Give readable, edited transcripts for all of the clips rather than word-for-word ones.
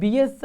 BS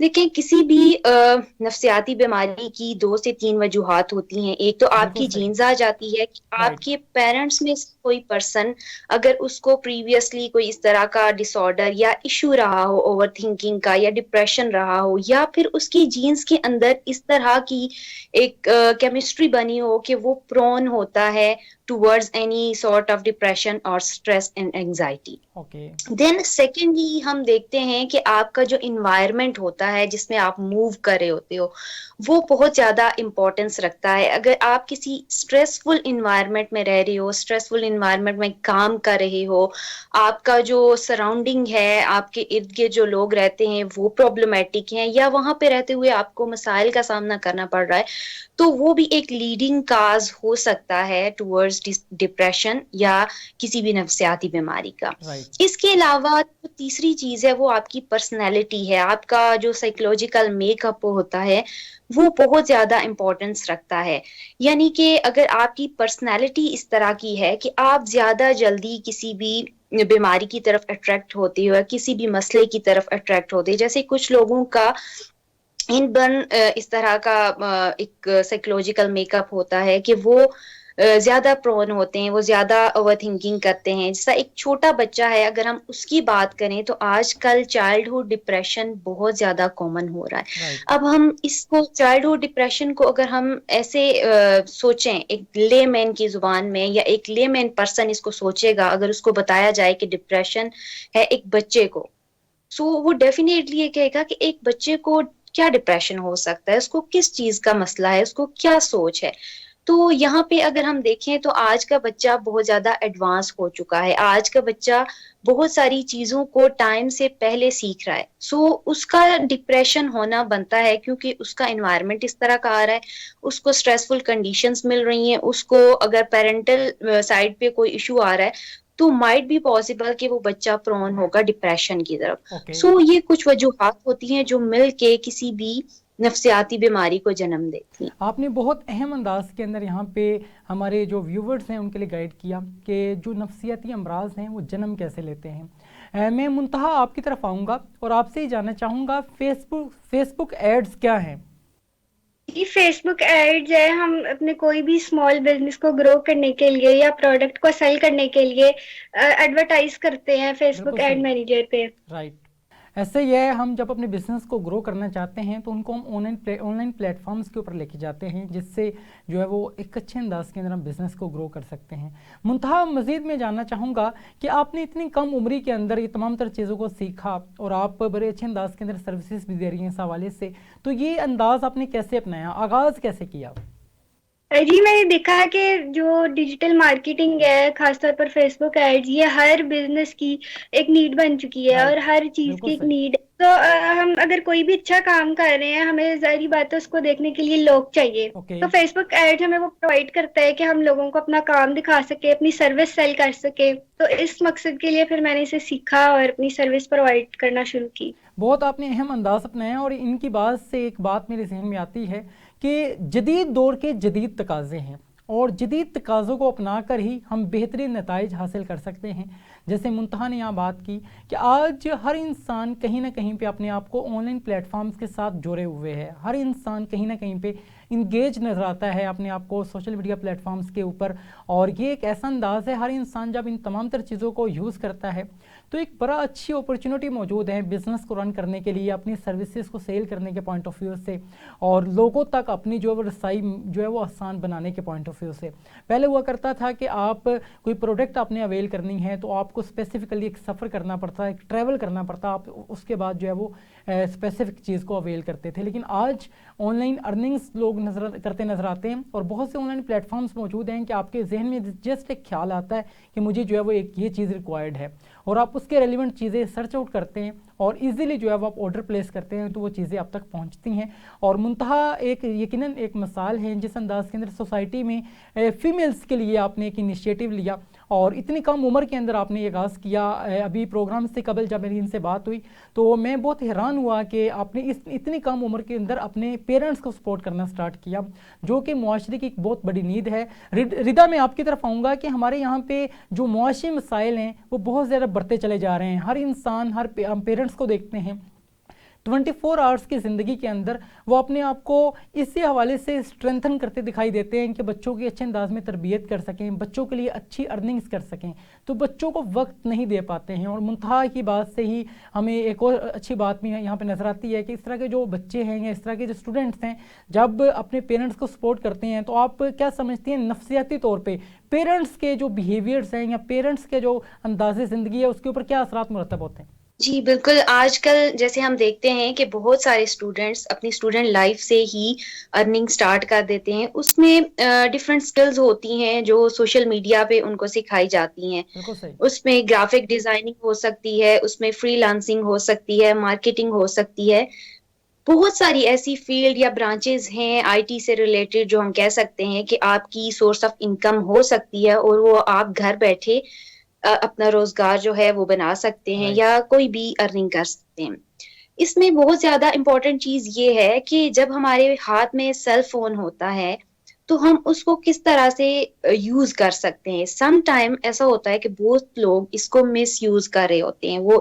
دیکھیں کسی بھی نفسیاتی بیماری کی 2 سے 3 وجوہات ہوتی ہیں. ایک تو آپ بالکل کی صحیح. جینز آ جاتی ہے کہ آپ رائٹ. کے پیرنٹس میں سے کوئی پرسن اگر اس کو پریویسلی کوئی اس طرح کا ڈس آرڈر یا ایشو رہا ہو اوور تھنکنگ کا یا ڈپریشن رہا ہو, یا پھر اس کی جینز کے اندر اس طرح کی ایک کیمسٹری بنی ہو کہ وہ پرون ہوتا ہے towards any sort of depression اور stress and anxiety. Okay. Then secondly ہم دیکھتے ہیں کہ آپ کا جو انوائرمنٹ ہوتا ہے جس میں آپ موو کر رہے ہوتے ہو وہ بہت زیادہ امپورٹنس رکھتا ہے. اگر آپ کسی اسٹریسفل انوائرمنٹ میں رہ رہے ہو, اسٹریسفل انوائرمنٹ میں کام کر رہے ہو, آپ کا جو سراؤنڈنگ ہے, آپ کے ارد گرد جو لوگ رہتے ہیں وہ پرابلمٹک ہیں, یا وہاں پہ رہتے ہوئے آپ کو مسائل کا سامنا کرنا پڑ رہا ہے, تو وہ بھی ایک لیڈنگ کاز ہو سکتا ہے ٹورڈز ڈپریشن یا کسی بھی نفسیاتی بیماری کا. رائٹ. اس کے علاوہ جو تیسری چیز ہے وہ آپ کی پرسنالٹی ہے, آپ کا جو سائیکولوجیکل میک اپ ہوتا ہے وہ بہت زیادہ امپورٹنس رکھتا ہے. یعنی کہ اگر آپ کی پرسنالٹی اس طرح کی ہے کہ آپ زیادہ جلدی کسی بھی بیماری کی طرف اٹریکٹ ہوتی ہو, کسی بھی مسئلے کی طرف اٹریکٹ ہوتے, جیسے کچھ لوگوں کا ان برن اس طرح کا ایک سائیکولوجیکل میک اپ ہوتا ہے کہ وہ زیادہ پرون ہوتے ہیں, وہ زیادہ اوور تھنکنگ کرتے ہیں. جیسا ایک چھوٹا بچہ ہے, اگر ہم اس کی بات کریں تو آج کل چائلڈہڈ ڈپریشن بہت زیادہ کامن ہو رہا ہے. رائٹ. اب ہم اس کو چائلڈہڈ ڈپریشن کو اگر ہم ایسے سوچیں ایک لے مین کی زبان میں, یا ایک لے مین پرسن اس کو سوچے گا, اگر اس کو بتایا جائے کہ ڈپریشن ہے ایک بچے کو, سو وہ ڈیفینیٹلی یہ کہے گا کہ ایک بچے کو کیا ڈپریشن ہو سکتا ہے, اس کو کس چیز کا مسئلہ ہے, اس کو کیا سوچ ہے. تو یہاں پہ اگر ہم دیکھیں تو آج کا بچہ بہت زیادہ ایڈوانس ہو چکا ہے, آج کا بچہ بہت ساری چیزوں کو ٹائم سے پہلے سیکھ رہا ہے. سو اس کا ڈپریشن ہونا بنتا ہے کیونکہ اس کا انوائرمنٹ اس طرح کا آ رہا ہے, اس کو اسٹریسفل کنڈیشنز مل رہی ہیں, اس کو اگر پیرنٹل سائڈ پہ کوئی ایشو آ رہا ہے تو مائٹ بھی پاسبل کہ وہ بچہ پرون ہوگا ڈپریشن کی طرف. اوکے. سو یہ کچھ وجوہات ہوتی ہیں جو مل کے کسی بھی نفسیاتی بیماری کو جنم دیتی ہیں. آپ نے بہت اہم انداز کے اندر یہاں پہ ہمارے جو ویورز ہیں ان کے لیے گائیڈ کیا کہ جو نفسیاتی امراض ہیں وہ جنم کیسے لیتے ہیں. میں منتہا آپ کی طرف آؤں گا اور آپ سے ہی جاننا چاہوں گا فیس بک ایڈز کیا ہیں؟ جی فیس بک ایڈ جو ہے ہم اپنے کوئی بھی اسمال بزنس کو گرو کرنے کے لیے یا پروڈکٹ کو سیل کرنے کے لیے ایڈورٹائز کرتے ہیں فیس بالکل بک ایڈ صحیح. مینیجر پہ. رائٹ. ایسے ہی ہے, ہم جب اپنے بزنس کو گرو کرنا چاہتے ہیں تو ان کو ہم آن لائن پلیٹ فارمز کے اوپر لے کے جاتے ہیں, جس سے جو ہے وہ ایک اچھے انداز کے اندر ہم بزنس کو گرو کر سکتے ہیں. منتہا مزید میں جاننا چاہوں گا کہ آپ نے اتنی کم عمری کے اندر یہ تمام تر چیزوں کو سیکھا اور آپ بڑے اچھے انداز کے اندر سروسز بھی دے رہی ہیں اس حوالے سے, تو یہ انداز آپ نے کیسے اپنایا, آغاز کیسے کیا؟ جی میں نے دیکھا ہے کہ جو ڈیجیٹل مارکیٹنگ ہے خاص طور پر فیس بک ایڈ, یہ ہر بزنس کی ایک نیڈ بن چکی ہے رائٹ. اور ہر چیز بالکل کی ایک صحیح. نیڈ ہے. تو ہم اگر کوئی بھی اچھا کام کر رہے ہیں ہمیں ظاہری بات ہے اس کو دیکھنے کے لیے لوگ چاہیے. اوکے. تو فیس بک ایڈ ہمیں وہ پرووائڈ کرتا ہے کہ ہم لوگوں کو اپنا کام دکھا سکے, اپنی سروس سیل کر سکے. تو اس مقصد کے لیے پھر میں نے اسے سیکھا اور اپنی سروس پرووائڈ کرنا شروع کی. بہت آپ نے اہم انداز اپنایا, اور ان کی بات سے ایک بات میرے ذہن میں آتی ہے کہ جدید دور کے جدید تقاضے ہیں, اور جدید تقاضوں کو اپنا کر ہی ہم بہترین نتائج حاصل کر سکتے ہیں. جیسے منتہا نے یہاں بات کی کہ آج ہر انسان کہیں نہ کہیں پہ اپنے آپ کو آن لائن پلیٹ فارمز کے ساتھ جڑے ہوئے ہے, ہر انسان کہیں نہ کہیں پہ انگیج نظر آتا ہے اپنے آپ کو سوشل میڈیا پلیٹ فارمز کے اوپر, اور یہ ایک ایسا انداز ہے ہر انسان جب ان تمام تر چیزوں کو یوز کرتا ہے تو ایک بڑا اچھی اپرچونٹی موجود ہے بزنس کو رن کرنے کے لیے, اپنی سروسز کو سیل کرنے کے پوائنٹ آف ویو سے, اور لوگوں تک اپنی جو رسائی جو ہے وہ آسان بنانے کے پوائنٹ آف ویو سے. پہلے ہوا کرتا تھا کہ آپ کوئی پروڈکٹ آپ نے اویل کرنی ہے تو آپ کو اسپیسیفکلی ایک سفر کرنا پڑتا ہے, ایک ٹریول کرنا پڑتا, آپ اس کے بعد جو ہے وہ اسپیسیفک چیز کو اویل کرتے تھے. لیکن آج آن لائن ارننگس لوگ کرتے نظر آتے ہیں, اور بہت سے آن لائن پلیٹ فارمز موجود ہیں کہ آپ کے ذہن میں جسٹ ایک خیال آتا ہے کہ مجھے جو ہے وہ ایک یہ چیز ریکوائرڈ ہے, اور آپ اس کے ریلیونٹ چیزیں سرچ آؤٹ کرتے ہیں اور ایزیلی جو ہے وہ آپ آرڈر پلیس کرتے ہیں تو وہ چیزیں آپ تک پہنچتی ہیں. اور منتہا ایک یقیناً ایک مثال ہے جس انداز کے اندر سوسائٹی میں فیمیلز کے لیے آپ نے ایک انیشیٹو لیا, اور اتنی کم عمر کے اندر آپ نے یہ آغاز کیا. ابھی پروگرام سے قبل جب میری ان سے بات ہوئی تو میں بہت حیران ہوا کہ آپ نے اتنی کم عمر کے اندر اپنے پیرنٹس کو سپورٹ کرنا سٹارٹ کیا, جو کہ معاشرے کی ایک بہت بڑی نیڈ ہے. ردا میں آپ کی طرف آؤں گا کہ ہمارے یہاں پہ جو معاشی مسائل ہیں وہ بہت زیادہ بڑھتے چلے جا رہے ہیں. ہر انسان, ہم پیرنٹس کو دیکھتے ہیں, 24 آورس کی زندگی کے اندر وہ اپنے آپ کو اسی حوالے سے اسٹرینتھن کرتے دکھائی دیتے ہیں کہ بچوں کی اچھے انداز میں تربیت کر سکیں, بچوں کے لیے اچھی ارننگز کر سکیں, تو بچوں کو وقت نہیں دے پاتے ہیں. اور منتہا کی بات سے ہی ہمیں ایک اور اچھی بات بھی یہاں پہ نظر آتی ہے کہ اس طرح کے جو بچے ہیں یا اس طرح کے جو اسٹوڈنٹس ہیں جب اپنے پیرنٹس کو سپورٹ کرتے ہیں, تو آپ کیا سمجھتی ہیں نفسیاتی طور پہ پیرنٹس کے جو بیہیویئرس ہیں یا پیرنٹس کے جو انداز زندگی ہے اس کے اوپر کیا اثرات مرتب ہوتے ہیں؟ جی بالکل. آج کل جیسے ہم دیکھتے ہیں کہ بہت سارے اسٹوڈنٹس اپنی اسٹوڈنٹ لائف سے ہی ارننگ سٹارٹ کر دیتے ہیں. اس میں ڈفرینٹ اسکلز ہوتی ہیں جو سوشل میڈیا پہ ان کو سکھائی جاتی ہیں. بالکل صحیح. اس میں گرافک ڈیزائننگ ہو سکتی ہے, اس میں فری لانسنگ ہو سکتی ہے, مارکیٹنگ ہو سکتی ہے. بہت ساری ایسی فیلڈ یا برانچز ہیں آئی ٹی سے ریلیٹڈ جو ہم کہہ سکتے ہیں کہ آپ کی سورس آف انکم ہو سکتی ہے اور وہ آپ گھر بیٹھے اپنا روزگار جو ہے وہ بنا سکتے ہیں یا کوئی بھی ارننگ کر سکتے ہیں. اس میں بہت زیادہ امپورٹنٹ چیز یہ ہے کہ جب ہمارے ہاتھ میں سیل فون ہوتا ہے تو ہم اس کو کس طرح سے یوز کر سکتے ہیں. سم ٹائم ایسا ہوتا ہے کہ بہت لوگ اس کو مس یوز کر رہے ہوتے ہیں, وہ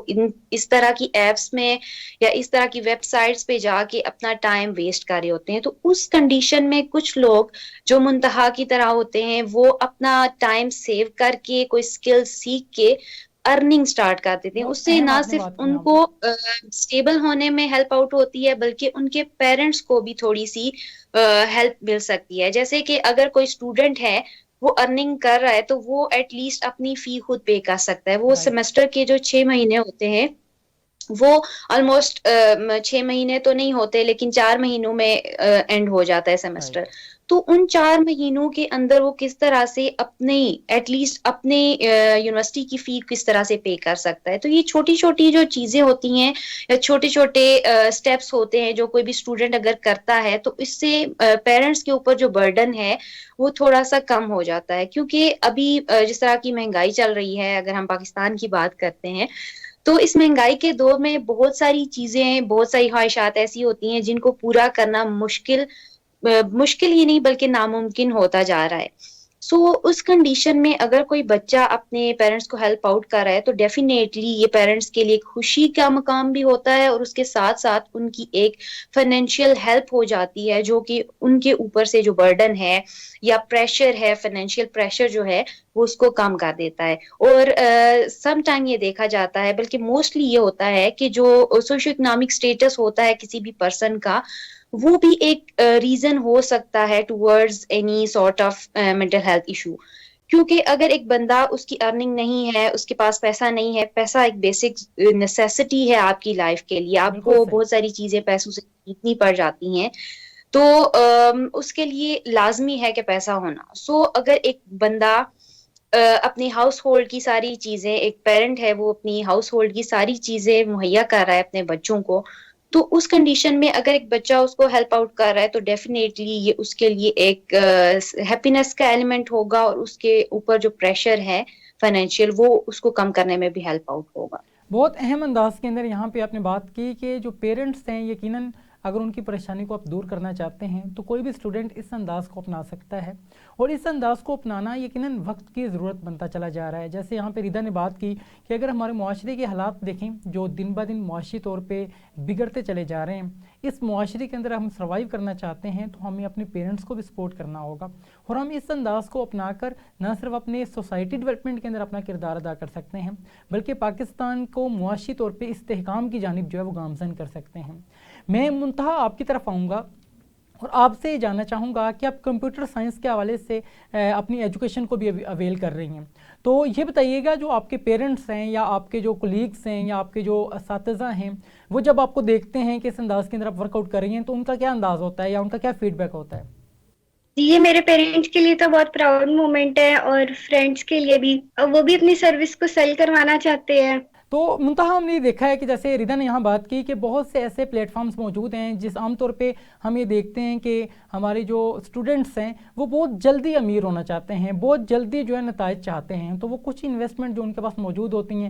اس طرح کی ایپس میں یا اس طرح کی ویب سائٹس پہ جا کے اپنا ٹائم ویسٹ کر رہے ہوتے ہیں. تو اس کنڈیشن میں کچھ لوگ جو منتہا کی طرح ہوتے ہیں وہ اپنا ٹائم سیو کر کے کوئی اسکل سیکھ کے ارننگ سٹارٹ کر دیتے ہیں. بہت اس سے اہم نہ آپ نے صرف بات کی ان یہاں کو پہ. اسٹیبل ہونے میں ہیلپ آؤٹ ہوتی ہے بلکہ ان کے پیرنٹس کو بھی تھوڑی سی ہیلپ مل سکتی ہے. جیسے کہ اگر کوئی اسٹوڈنٹ ہے وہ ارننگ کر رہا ہے تو وہ ایٹ لیسٹ اپنی فی خود پے کر سکتا ہے. وہ سیمسٹر کے جو 6 مہینے ہوتے ہیں وہ آلموسٹ 6 مہینے تو نہیں ہوتے لیکن 4 مہینوں میں اینڈ ہو جاتا ہے سیمسٹر. تو ان 4 مہینوں کے اندر وہ کس طرح سے اپنے ایٹ لیسٹ اپنے یونیورسٹی کی فی کس طرح سے پے کر سکتا ہے. تو یہ چھوٹی چھوٹی جو چیزیں ہوتی ہیں یا چھوٹے چھوٹے اسٹیپس ہوتے ہیں جو کوئی بھی اسٹوڈنٹ اگر کرتا ہے تو اس سے پیرنٹس کے اوپر جو برڈن ہے وہ تھوڑا سا کم ہو جاتا ہے. کیونکہ ابھی جس طرح کی مہنگائی چل رہی ہے, اگر ہم پاکستان کی بات کرتے ہیں تو اس مہنگائی کے دور میں بہت ساری چیزیں, بہت ساری خواہشات ایسی ہوتی ہیں جن کو پورا کرنا مشکل ہی نہیں بلکہ ناممکن ہوتا جا رہا ہے. سو اس کنڈیشن میں اگر کوئی بچہ اپنے پیرنٹس کو ہیلپ آؤٹ کر رہا ہے تو ڈیفینیٹلی یہ پیرنٹس کے لیے خوشی کا مقام بھی ہوتا ہے اور اس کے ساتھ ساتھ ان کی ایک فائنینشیل ہیلپ ہو جاتی ہے جو کہ ان کے اوپر سے جو برڈن ہے یا پریشر ہے, فائنینشیل پریشر جو ہے وہ اس کو کم کر دیتا ہے. اور سم ٹائم یہ دیکھا جاتا ہے بلکہ موسٹلی یہ ہوتا ہے کہ جو سوشو اکنامک اسٹیٹس ہوتا ہے کسی بھی پرسن کا وہ بھی ایک ریزن ہو سکتا ہے towards any sort of mental health issue. کیونکہ اگر ایک بندہ اس کی ارننگ نہیں ہے, اس کے پاس پیسہ نہیں ہے, پیسہ ایک بیسک نیسیسٹی ہے آپ کی لائف کے لیے, آپ کو بہت ساری چیزیں پیسوں سے خریدنی پڑ جاتی ہیں تو اس کے لیے لازمی ہے کہ پیسہ ہونا. سو اگر ایک بندہ اپنی ہاؤس ہولڈ کی ساری چیزیں, ایک پیرنٹ ہے وہ اپنی ہاؤس ہولڈ کی ساری چیزیں مہیا کر رہا ہے اپنے بچوں کو, تو اس کنڈیشن میں اگر ایک بچہ اس کو ہیلپ آؤٹ کر رہا ہے تو ڈیفینیٹلی یہ اس کے لیے ایک ہیپینس کا ایلیمنٹ ہوگا اور اس کے اوپر جو پریشر ہے فائنینشیل وہ اس کو کم کرنے میں بھی ہیلپ آؤٹ ہوگا. بہت اہم انداز کے اندر یہاں پہ آپ نے بات کی کہ جو پیرنٹس ہیں یقیناً اگر ان کی پریشانی کو آپ دور کرنا چاہتے ہیں تو کوئی بھی اسٹوڈنٹ اس انداز کو اپنا سکتا ہے, اور اس انداز کو اپنانا یقیناً وقت کی ضرورت بنتا چلا جا رہا ہے. جیسے یہاں پہ ریدا نے بات کی کہ اگر ہمارے معاشرے کے حالات دیکھیں جو دن بہ دن معاشی طور پہ بگڑتے چلے جا رہے ہیں, اس معاشرے کے اندر ہم سروائیو کرنا چاہتے ہیں تو ہمیں اپنے پیرنٹس کو بھی سپورٹ کرنا ہوگا, اور ہم اس انداز کو اپنا کر نہ صرف اپنے سوسائٹی ڈیولپمنٹ کے اندر اپنا کردار ادا کر سکتے ہیں بلکہ پاکستان کو معاشی طور پہ استحکام کی جانب جو ہے وہ گامزن کر سکتے ہیں. میں منتہا آپ کی طرف آؤں گا اور آپ سے یہ جاننا چاہوں گا کہ آپ کمپیوٹر سائنس کے حوالے سے اپنی ایجوکیشن کو بھی اویل کر رہی ہیں, تو یہ بتائیے گا جو آپ کے پیرنٹس ہیں یا آپ کے جو کولیگس ہیں یا آپ کے جو اساتذہ ہیں وہ جب آپ کو دیکھتے ہیں کہ اس انداز کے اندر آپ ورک آؤٹ کر رہی ہیں تو ان کا کیا انداز ہوتا ہے یا ان کا کیا فیڈ بیک ہوتا ہے؟ یہ میرے پیرنٹس کے لیے تو بہت پراؤڈ مومنٹ ہے اور فرینڈس کے لیے بھی, وہ بھی اپنی سروس کو سیل کروانا چاہتے ہیں. تو منتہا ہم نے دیکھا ہے کہ جیسے ریدا نے یہاں بات کی کہ بہت سے ایسے پلیٹ فارمز موجود ہیں جس عام طور پہ ہم یہ دیکھتے ہیں کہ ہمارے جو اسٹوڈنٹس ہیں وہ بہت جلدی امیر ہونا چاہتے ہیں, بہت جلدی جو ہے نتائج چاہتے ہیں, تو وہ کچھ انویسٹمنٹ جو ان کے پاس موجود ہوتی ہیں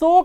100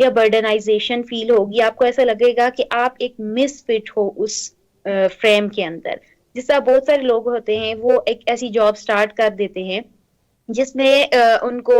یا برڈنائزیشن فیل ہوگی, آپ کو ایسا لگے گا کہ آپ ایک مس فٹ ہو اس فریم کے اندر. جس طرح بہت سارے لوگ ہوتے ہیں وہ ایک ایسی جاب سٹارٹ کر دیتے ہیں جس میں ان کو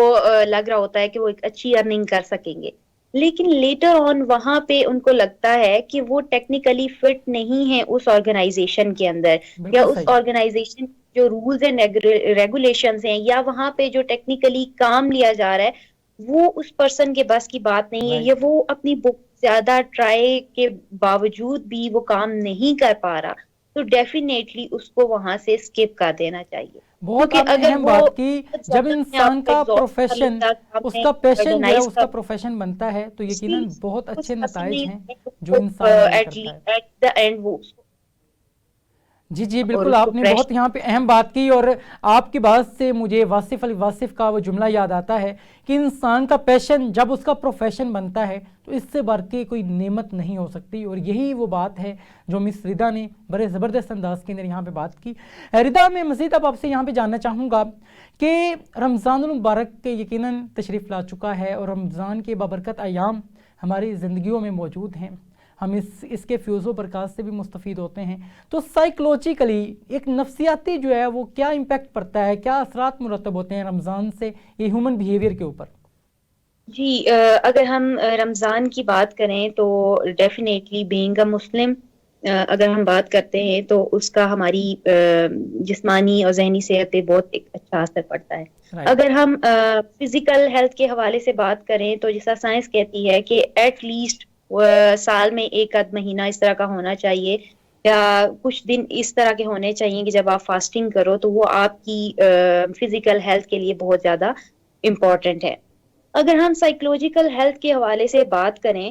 لگ رہا ہوتا ہے کہ وہ ایک اچھی ارننگ کر سکیں گے, لیکن لیٹر آن وہاں پہ ان کو لگتا ہے کہ وہ ٹیکنیکلی فٹ نہیں ہے اس آرگنائزیشن کے اندر, یا بالکل اس صحیح. آرگنائزیشن جو رولز اینڈ ریگولیشنز ہیں, یا وہاں پہ جو ٹیکنیکلی کام لیا جا رہا ہے وہ اس پرسن کے بس کی بات نہیں ہے, Right. یا وہ اپنی بہت زیادہ ٹرائی کے باوجود بھی وہ کام نہیں کر پا رہا, تو ڈیفینیٹلی اس کو وہاں سے اسکپ کر دینا چاہیے. بہت کیونکہ آپ نے اگر اہم وہ بات کی, جب انسان کا پروفیشن, اس کا پیشن جو ہے اس کا ایٹ پروفیشن بنتا ہے تو یقیناً بہت اچھے نتائج ہیں جو انسان حاصل کرتا ہے. دا اینڈ وہ جی جی اور بالکل, اس کو آپ نے فریش بہت یہاں پہ اہم بات کی, اور آپ کی بات سے مجھے واصف علی واصف کا وہ جملہ یاد آتا ہے کہ انسان کا پیشن جب اس کا پروفیشن بنتا ہے تو اس سے بڑھ کے کوئی نعمت نہیں ہو سکتی, اور یہی وہ بات ہے جو مس ردا نے بڑے زبردست انداز کے اندر یہاں پہ بات کی. ردا, میں مزید اب آپ سے یہاں پہ جاننا چاہوں گا کہ رمضان المبارک کے یقیناً تشریف لا چکا ہے, اور رمضان کے بابرکت ایام ہماری زندگیوں میں موجود ہیں, ہم اس کے فیوز و برکات سے بھی مستفید ہوتے ہیں. تو سائیکلوجیکلی ایک نفسیاتی جو ہے وہ کیا امپیکٹ پڑتا ہے, کیا اثرات مرتب ہوتے ہیں رمضان سے یہ ہیومن بیہیویئر کے اوپر؟ جی, اگر ہم رمضان کی بات کریں تو ڈیفینیٹلی بینگ اے مسلم اگر ہم بات کرتے ہیں تو اس کا ہماری جسمانی اور ذہنی صحت پہ بہت ایک اچھا اثر پڑتا ہے. Right. اگر ہم فزیکل ہیلتھ کے حوالے سے بات کریں تو جیسا سائنس کہتی ہے کہ ایٹ لیسٹ سال میں ایک آدھ مہینہ اس طرح کا ہونا چاہیے, یا کچھ دن اس طرح کے ہونے چاہیے کہ جب آپ فاسٹنگ کرو تو وہ آپ کی فزیکل ہیلتھ کے لیے بہت زیادہ امپورٹنٹ ہے. اگر ہم سائیکولوجیکل ہیلتھ کے حوالے سے بات کریں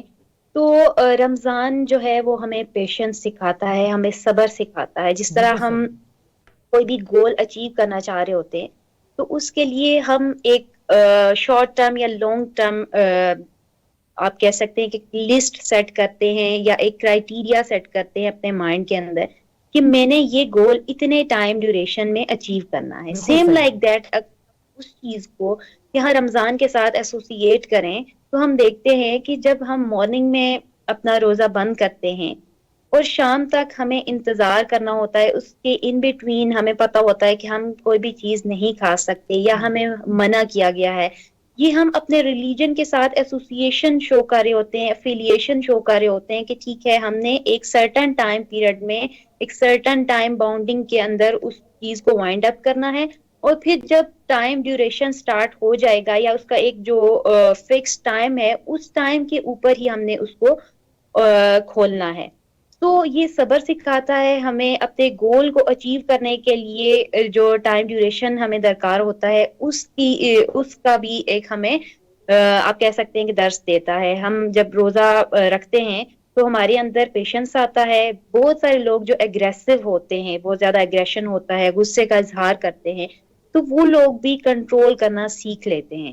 تو رمضان جو ہے وہ ہمیں پیشنس سکھاتا ہے, ہمیں صبر سکھاتا ہے. جس طرح بالکل ہم صحیح. کوئی بھی گول اچیو کرنا چاہ رہے ہوتے ہیں تو اس کے لیے ہم ایک شارٹ ٹرم یا لانگ ٹرم آپ کہہ سکتے ہیں کہ لسٹ سیٹ کرتے ہیں, یا ایک کرائیٹیریا سیٹ کرتے ہیں اپنے مائنڈ کے اندر کہ میں نے یہ گول اتنے ٹائم ڈیوریشن میں اچیو کرنا ہے. بالکل سیم صحیح. لائک دیٹ اس چیز کو یہاں رمضان کے ساتھ ایسوسیٹ کریں تو ہم دیکھتے ہیں کہ جب ہم مارننگ میں اپنا روزہ بند کرتے ہیں اور شام تک ہمیں انتظار کرنا ہوتا ہے, اس کے ان بٹوین ہمیں پتہ ہوتا ہے کہ ہم کوئی بھی چیز نہیں کھا سکتے یا ہمیں منع کیا گیا ہے, یہ ہم اپنے ریلیجن کے ساتھ ایسوسیشن شو کر رہے ہوتے ہیں, افیلیشن شو کر رہے ہوتے ہیں کہ ٹھیک ہے ہم نے ایک سرٹن ٹائم پیریڈ میں ایک سرٹن ٹائم باؤنڈنگ کے اندر اس چیز کو وائنڈ اپ کرنا ہے, اور پھر جب ٹائم ڈیوریشن سٹارٹ ہو جائے گا یا اس کا ایک جو فکس ٹائم ہے اس ٹائم کے اوپر ہی ہم نے اس کو کھولنا ہے. تو یہ صبر سکھاتا ہے ہمیں اپنے گول کو اچیو کرنے کے لیے جو ٹائم ڈیوریشن ہمیں درکار ہوتا ہے اس کا بھی ایک ہمیں آپ کہہ سکتے ہیں کہ درس دیتا ہے. ہم جب روزہ رکھتے ہیں تو ہمارے اندر پیشنس آتا ہے. بہت سارے لوگ جو ایگریسو ہوتے ہیں, بہت زیادہ ایگریشن ہوتا ہے, غصے کا اظہار کرتے ہیں, تو وہ لوگ بھی کنٹرول کرنا سیکھ لیتے ہیں.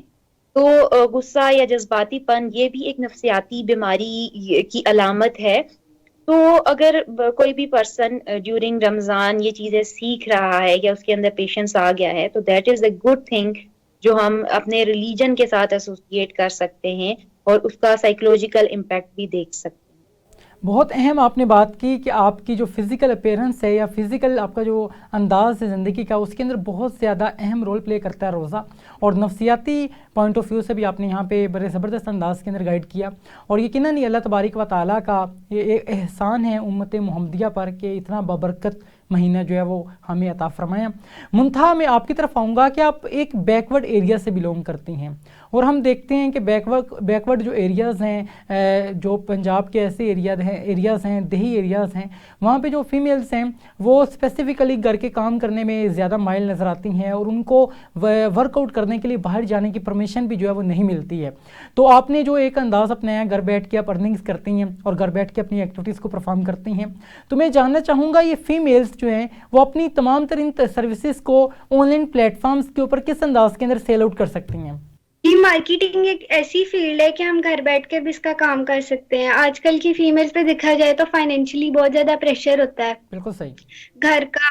تو غصہ یا جذباتی پن یہ بھی ایک نفسیاتی بیماری کی علامت ہے. تو اگر کوئی بھی پرسن ڈیورنگ رمضان یہ چیزیں سیکھ رہا ہے یا اس کے اندر پیشنس آ گیا ہے تو that is a good thing جو ہم اپنے ریلیجن کے ساتھ ایسوسیٹ کر سکتے ہیں اور اس کا سائیکولوجیکل امپیکٹ بھی دیکھ سکتے ہیں. بہت اہم آپ نے بات کی کہ آپ کی جو فزیکل اپیرنس ہے یا فزیکل آپ کا جو انداز ہے زندگی کا, اس کے اندر بہت زیادہ اہم رول پلے کرتا ہے روزہ, اور نفسیاتی پوائنٹ آف ویو سے بھی آپ نے یہاں پہ بڑے زبردست انداز کے اندر گائیڈ کیا. اور یقیناً یہ اللہ تبارک و تعالیٰ کا یہ احسان ہے امت محمدیہ پر کہ اتنا بابرکت مہینہ جو ہے وہ ہمیں عطا فرمایا. منتہا میں آپ کی طرف آؤں گا کہ آپ ایک بیکورڈ ایریا سے بلونگ کرتی ہیں, اور ہم دیکھتے ہیں کہ بیکورڈ جو ایریاز ہیں, جو پنجاب کے ایسے ایریاز ہیں, دیہی ایریاز ہیں, وہاں پہ جو فیمیلز ہیں وہ اسپیسیفکلی گھر کے کام کرنے میں زیادہ مائل نظر آتی ہیں, اور ان کو ورک آؤٹ کرنے کے لیے باہر جانے کی پرمیشن بھی جو ہے وہ نہیں ملتی ہے. تو آپ نے جو ایک انداز اپنایا, گھر بیٹھ کے آپ ارننگز کرتی ہیں اور گھر بیٹھ کے اپنی ایکٹیویٹیز کو پرفارم کرتی ہیں, تو میں جاننا چاہوں گا یہ فیمیلز جو ہیں وہ اپنی تمام ترین سروسز کو آن لائن پلیٹ فارمز کے اوپر کس انداز کے اندر سیل آؤٹ کر سکتی ہیں؟ جی, مارکیٹنگ ایک ایسی فیلڈ ہے کہ ہم گھر بیٹھ کے بھی اس کا کام کر سکتے ہیں. آج کل کی فیمیلز پہ دیکھا جائے تو فائنینشلی بہت زیادہ پریشر ہوتا ہے. بالکل صحیح. گھر کا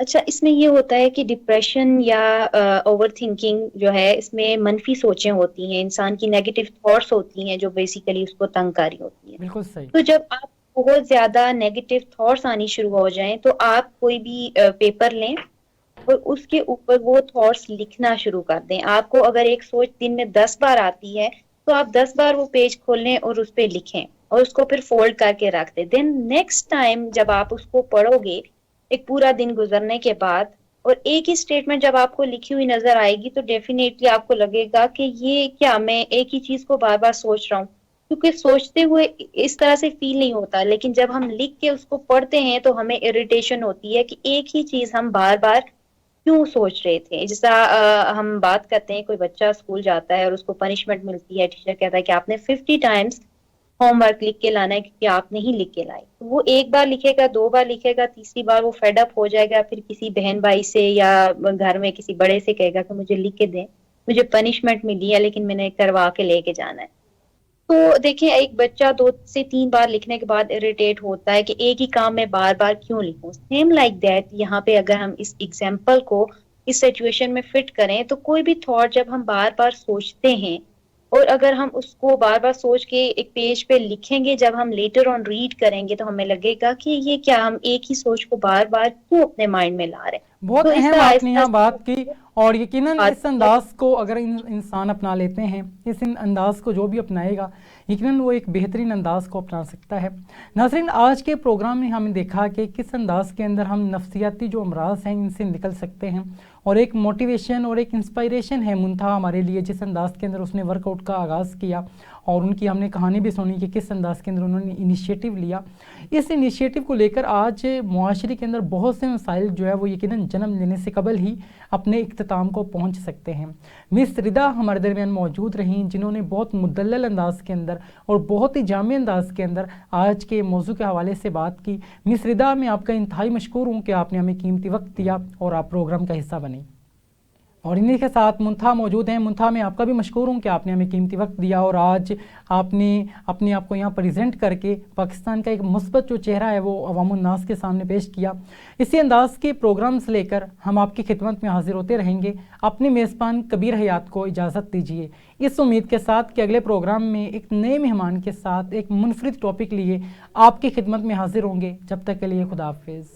اچھا، اس میں یہ ہوتا ہے کہ ڈپریشن یا اوور تھنکنگ جو ہے، اس میں منفی سوچیں ہوتی ہیں، انسان کی نیگیٹو تھاٹس ہوتی ہیں جو بیسیکلی اس کو تنگ کاری ہوتی ہیں. بالکل صحیح. تو جب آپ بہت زیادہ نیگیٹو تھاٹس آنی شروع ہو جائیں تو آپ کوئی بھی پیپر لیں اور اس کے اوپر وہ تھاٹس لکھنا شروع کر دیں. آپ کو اگر ایک سوچ دن میں 10 بار آتی ہے تو آپ 10 بار وہ پیج کھول لیں اور اس پہ لکھیں اور اس کو پھر فولڈ کر کے رکھ دیں. دین نیکسٹ ٹائم جب آپ اس کو پڑھو گے ایک پورا دن گزرنے کے بعد اور ایک ہی اسٹیٹمنٹ جب آپ کو لکھی ہوئی نظر آئے گی تو ڈیفینیٹلی آپ کو لگے گا کہ یہ کیا میں ایک ہی چیز کو بار بار سوچ رہا ہوں. کیونکہ سوچتے ہوئے اس طرح سے فیل نہیں ہوتا، لیکن جب ہم لکھ کے اس کو پڑھتے ہیں تو ہمیں اریٹیشن ہوتی ہے کہ ایک ہی چیز ہم بار بار کیوں سوچ رہے تھے. جیسا ہم بات کرتے ہیں، کوئی بچہ اسکول جاتا ہے اور اس کو پنشمنٹ ملتی ہے، ٹیچر کہتا ہے کہ آپ نے 50 ٹائمز ہوم ورک لکھ کے لانا ہے کیونکہ آپ نہیں لکھ کے لائے. تو وہ ایک بار لکھے گا، 2 بار لکھے گا، تیسری بار وہ فیڈ اپ ہو جائے گا، پھر کسی بہن بھائی سے یا گھر میں کسی بڑے سے کہے گا کہ مجھے لکھ کے دیں، مجھے پنشمنٹ ملی ہے لیکن میں نے کروا کے لے کے جانا ہے. تو دیکھیں، ایک بچہ 2 سے 3 بار لکھنے کے بعد اریٹیٹ ہوتا ہے کہ ایک ہی کام میں بار بار کیوں لکھوں. سیم لائک دیٹ یہاں پہ اگر ہم اس ایگزامپل کو اس سچویشن میں فٹ کریں تو کوئی بھی تھاٹ جب ہم بار بار سوچتے ہیں اور اگر ہم اس کو بار بار سوچ کے ایک پیج پہ لکھیں گے، جب ہم لیٹر آن ریڈ کریں گے تو ہمیں لگے گا کہ یہ کیا ہم ایک ہی سوچ کو بار بار کیوں اپنے مائنڈ میں لا رہے ہیں. تو بہت اس اہم طرح آپ نے آہستہ یہاں بات آہستہ کی، اور یقیناً اس آتی ہے. انداز کو اگر انسان اپنا لیتے ہیں، اس انداز کو جو بھی اپنائے گا یقیناً وہ ایک بہترین انداز کو اپنا سکتا ہے. ناظرین، آج کے پروگرام میں ہم نے دیکھا کہ کس انداز کے اندر ہم نفسیاتی جو امراض ہیں ان سے نکل سکتے ہیں، اور ایک موٹیویشن اور ایک انسپائریشن ہے منتہا ہمارے لیے جس انداز کے اندر اس نے ورک آؤٹ کا آغاز کیا، اور ان کی ہم نے کہانی بھی سنی کہ کس انداز کے اندر انہوں نے انیشیٹو لیا. اس انیشیٹو کو لے کر آج معاشرے کے اندر بہت سے مسائل جو ہے وہ یقیناً جنم لینے سے قبل ہی اپنے اختتام کو پہنچ سکتے ہیں. مس ردا ہمارے درمیان موجود رہیں جنہوں نے بہت مدلل انداز کے اندر اور بہت ہی جامع انداز کے اندر آج کے موضوع کے حوالے سے بات کی. مس ردا، میں آپ کا انتہائی مشکور ہوں کہ آپ نے ہمیں قیمتی وقت دیا اور آپ پروگرام کا حصہ بنیں. اور انہی کے ساتھ منتہا موجود ہیں. منتہا، میں آپ کا بھی مشکور ہوں کہ آپ نے ہمیں قیمتی وقت دیا اور آج آپ نے اپنے آپ کو یہاں پریزنٹ کر کے پاکستان کا ایک مثبت جو چہرہ ہے وہ عوام الناس کے سامنے پیش کیا. اسی انداز کے پروگرامز لے کر ہم آپ کی خدمت میں حاضر ہوتے رہیں گے. اپنے میزبان کبیر حیات کو اجازت دیجیے، اس امید کے ساتھ کہ اگلے پروگرام میں ایک نئے مہمان کے ساتھ ایک منفرد ٹاپک لیے آپ کی خدمت میں حاضر ہوں گے. جب تک کے لیے خدا حافظ.